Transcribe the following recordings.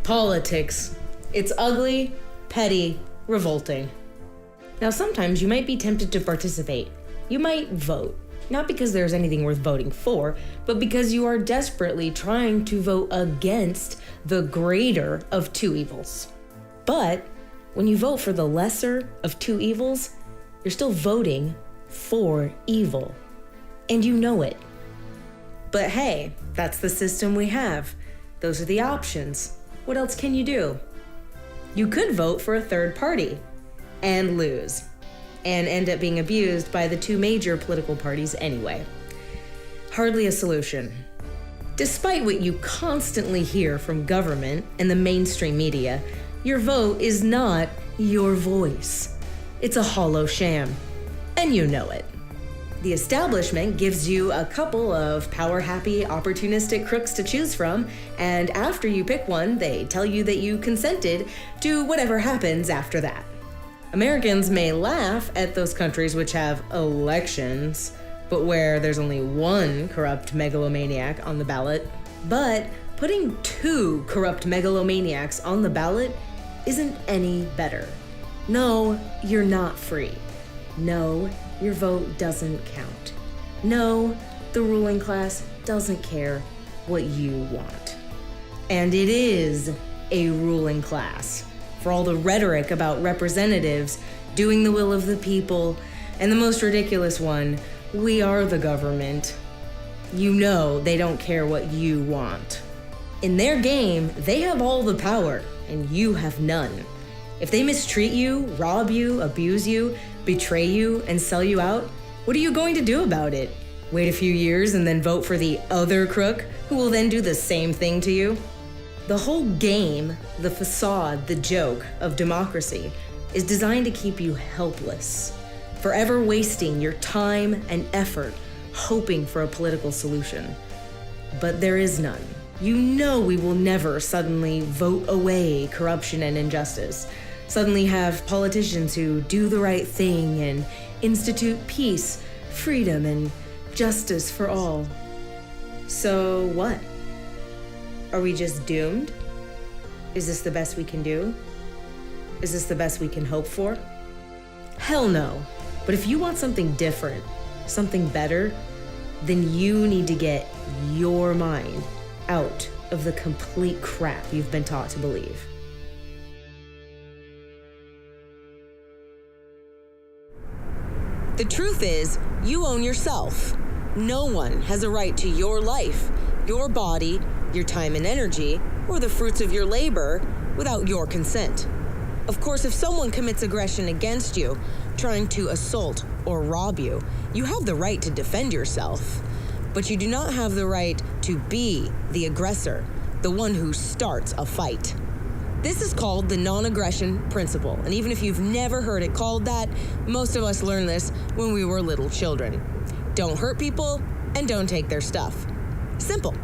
Politics. It's ugly, petty, revolting. Now, sometimes you might be tempted to participate. You might vote, not because there's anything worth voting for, but because you are desperately trying to vote against the greater of two evils. But when you vote for the lesser of two evils, you're still voting for evil. And you know it. But hey, that's the system we have. Those are the options. What else can you do? You could vote for a third party and lose, and end up being abused by the two major political parties anyway. Hardly a solution. Despite what you constantly hear from government and the mainstream media, your vote is not your voice. It's a hollow sham, and you know it. The establishment gives you a couple of power-happy, opportunistic crooks to choose from, and after you pick one, they tell you that you consented to whatever happens after that. Americans may laugh at those countries which have elections, but where there's only one corrupt megalomaniac on the ballot. But putting two corrupt megalomaniacs on the ballot isn't any better. No, you're not free. No, your vote doesn't count. No, the ruling class doesn't care what you want. And it is a ruling class. For all the rhetoric about representatives doing the will of the people, and the most ridiculous one, we are the government. You know they don't care what you want. In their game, they have all the power, and you have none. If they mistreat you, rob you, abuse you, betray you, and sell you out, what are you going to do about it? Wait a few years and then vote for the other crook who will then do the same thing to you? The whole game, the facade, the joke of democracy is designed to keep you helpless, forever wasting your time and effort hoping for a political solution. But there is none. You know we will never suddenly vote away corruption and injustice, suddenly have politicians who do the right thing and institute peace, freedom, and justice for all. So what? Are we just doomed? Is this the best we can do? Is this the best we can hope for? Hell no. But if you want something different, something better, then you need to get your mind out of the complete crap you've been taught to believe. The truth is, you own yourself. No one has a right to your life, your body, your time and energy, or the fruits of your labor without your consent. Of course, if someone commits aggression against you, trying to assault or rob you, you have the right to defend yourself. But you do not have the right to be the aggressor, the one who starts a fight. This is called the non-aggression principle, and even if you've never heard it called that, most of us learned this when we were little children. Don't hurt people, and don't take their stuff. Simple.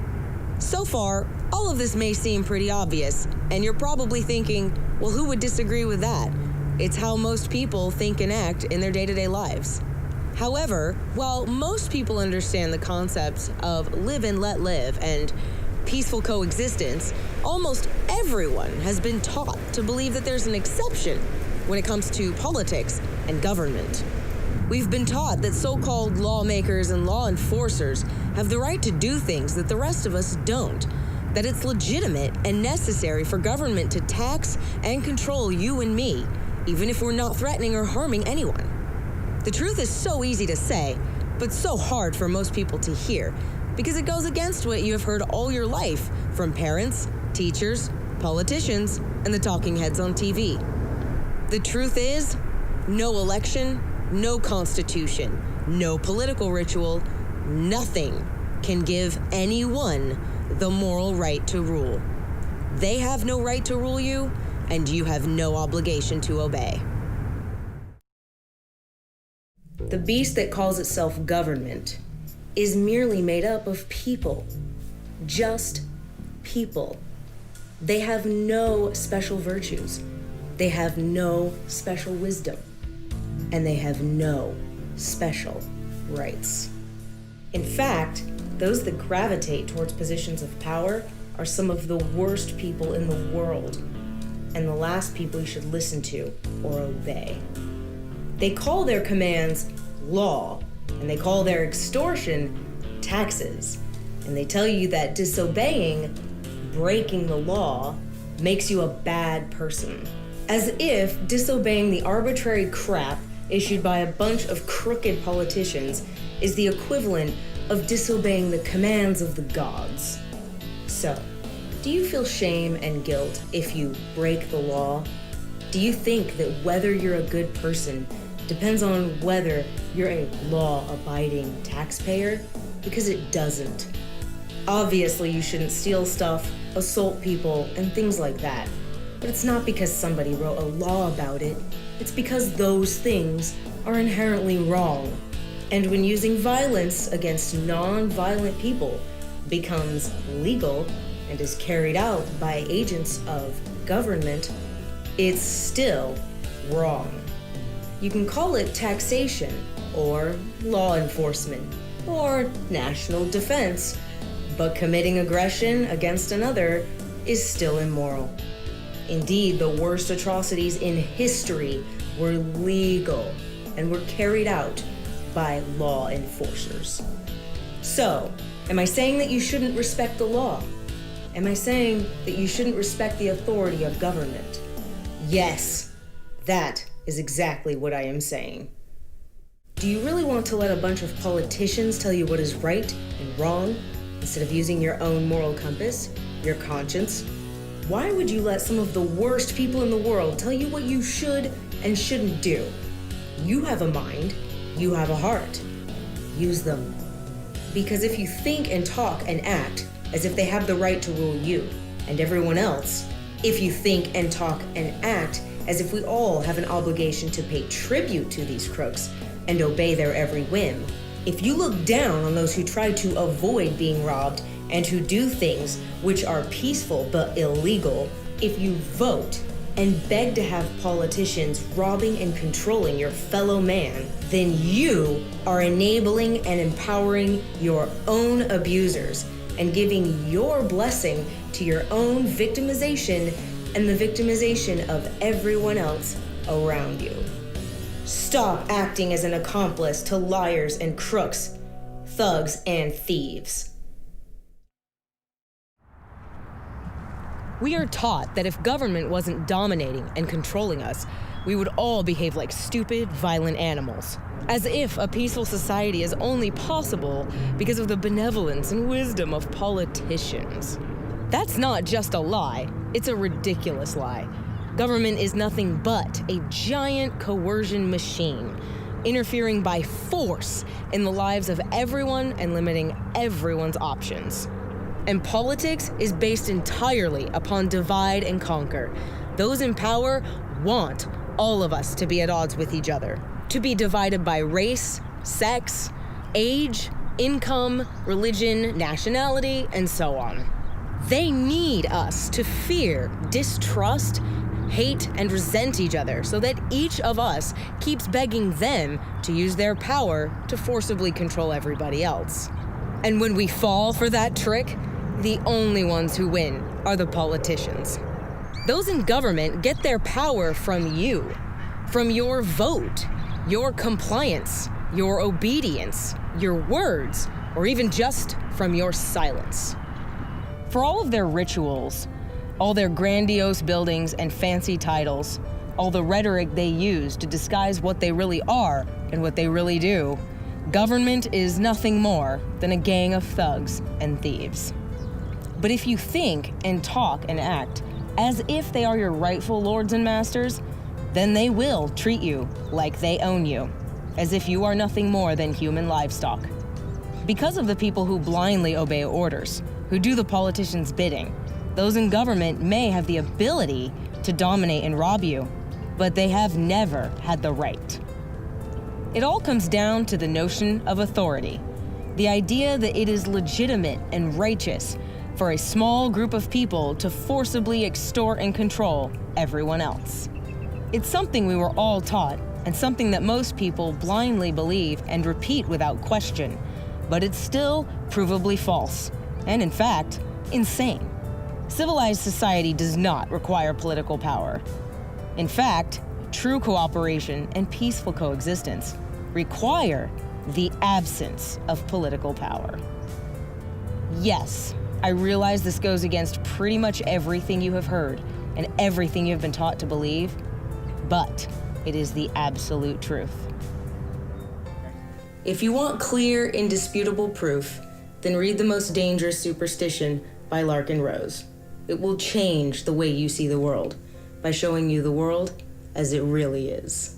So far, all of this may seem pretty obvious, and you're probably thinking, well, who would disagree with that? It's how most people think and act in their day-to-day lives. However, while most people understand the concepts of live and let live and peaceful coexistence, almost everyone has been taught to believe that there's an exception when it comes to politics and government. We've been taught that so-called lawmakers and law enforcers have the right to do things that the rest of us don't, that it's legitimate and necessary for government to tax and control you and me, even if we're not threatening or harming anyone. The truth is so easy to say, but so hard for most people to hear, because it goes against what you have heard all your life from parents, teachers, politicians, and the talking heads on TV. The truth is, no election, no constitution, no political ritual, nothing can give anyone the moral right to rule. They have no right to rule you, and you have no obligation to obey. The beast that calls itself government is merely made up of people. Just people. They have no special virtues. They have no special wisdom. And they have no special rights. In fact, those that gravitate towards positions of power are some of the worst people in the world, and the last people you should listen to or obey. They call their commands law, and they call their extortion taxes, and they tell you that disobeying, breaking the law, makes you a bad person. As if disobeying the arbitrary crap issued by a bunch of crooked politicians is the equivalent of disobeying the commands of the gods. So, do you feel shame and guilt if you break the law? Do you think that whether you're a good person depends on whether you're a law-abiding taxpayer? Because it doesn't. Obviously, you shouldn't steal stuff, assault people, and things like that. But it's not because somebody wrote a law about it. It's because those things are inherently wrong. And when using violence against non-violent people becomes legal and is carried out by agents of government, it's still wrong. You can call it taxation, or law enforcement, or national defense, but committing aggression against another is still immoral. Indeed, the worst atrocities in history were legal and were carried out by law enforcers. So, am I saying that you shouldn't respect the law? Am I saying that you shouldn't respect the authority of government? Yes, that is exactly what I am saying. Do you really want to let a bunch of politicians tell you what is right and wrong instead of using your own moral compass, your conscience? Why would you let some of the worst people in the world tell you what you should and shouldn't do? You have a mind, you have a heart. Use them. Because if you think and talk and act as if they have the right to rule you and everyone else, if you think and talk and act as if we all have an obligation to pay tribute to these crooks and obey their every whim, if you look down on those who try to avoid being robbed and who do things which are peaceful but illegal, if you vote and beg to have politicians robbing and controlling your fellow man, then you are enabling and empowering your own abusers and giving your blessing to your own victimization and the victimization of everyone else around you. Stop acting as an accomplice to liars and crooks, thugs and thieves. We are taught that if government wasn't dominating and controlling us, we would all behave like stupid, violent animals. As if a peaceful society is only possible because of the benevolence and wisdom of politicians. That's not just a lie, it's a ridiculous lie. Government is nothing but a giant coercion machine, interfering by force in the lives of everyone and limiting everyone's options. And politics is based entirely upon divide and conquer. Those in power want all of us to be at odds with each other, to be divided by race, sex, age, income, religion, nationality, and so on. They need us to fear, distrust, hate, and resent each other so that each of us keeps begging them to use their power to forcibly control everybody else. And when we fall for that trick, the only ones who win are the politicians. Those in government get their power from you, from your vote, your compliance, your obedience, your words, or even just from your silence. For all of their rituals, all their grandiose buildings and fancy titles, all the rhetoric they use to disguise what they really are and what they really do, government is nothing more than a gang of thugs and thieves. But if you think and talk and act as if they are your rightful lords and masters, then they will treat you like they own you, as if you are nothing more than human livestock. Because of the people who blindly obey orders, who do the politicians' bidding, those in government may have the ability to dominate and rob you, but they have never had the right. It all comes down to the notion of authority, the idea that it is legitimate and righteous for a small group of people to forcibly extort and control everyone else. It's something we were all taught, and something that most people blindly believe and repeat without question, but it's still provably false, and in fact, insane. Civilized society does not require political power. In fact, true cooperation and peaceful coexistence require the absence of political power. Yes, I realize this goes against pretty much everything you have heard and everything you've been taught to believe, but it is the absolute truth. If you want clear, indisputable proof, then read The Most Dangerous Superstition by Larkin Rose. It will change the way you see the world by showing you the world as it really is.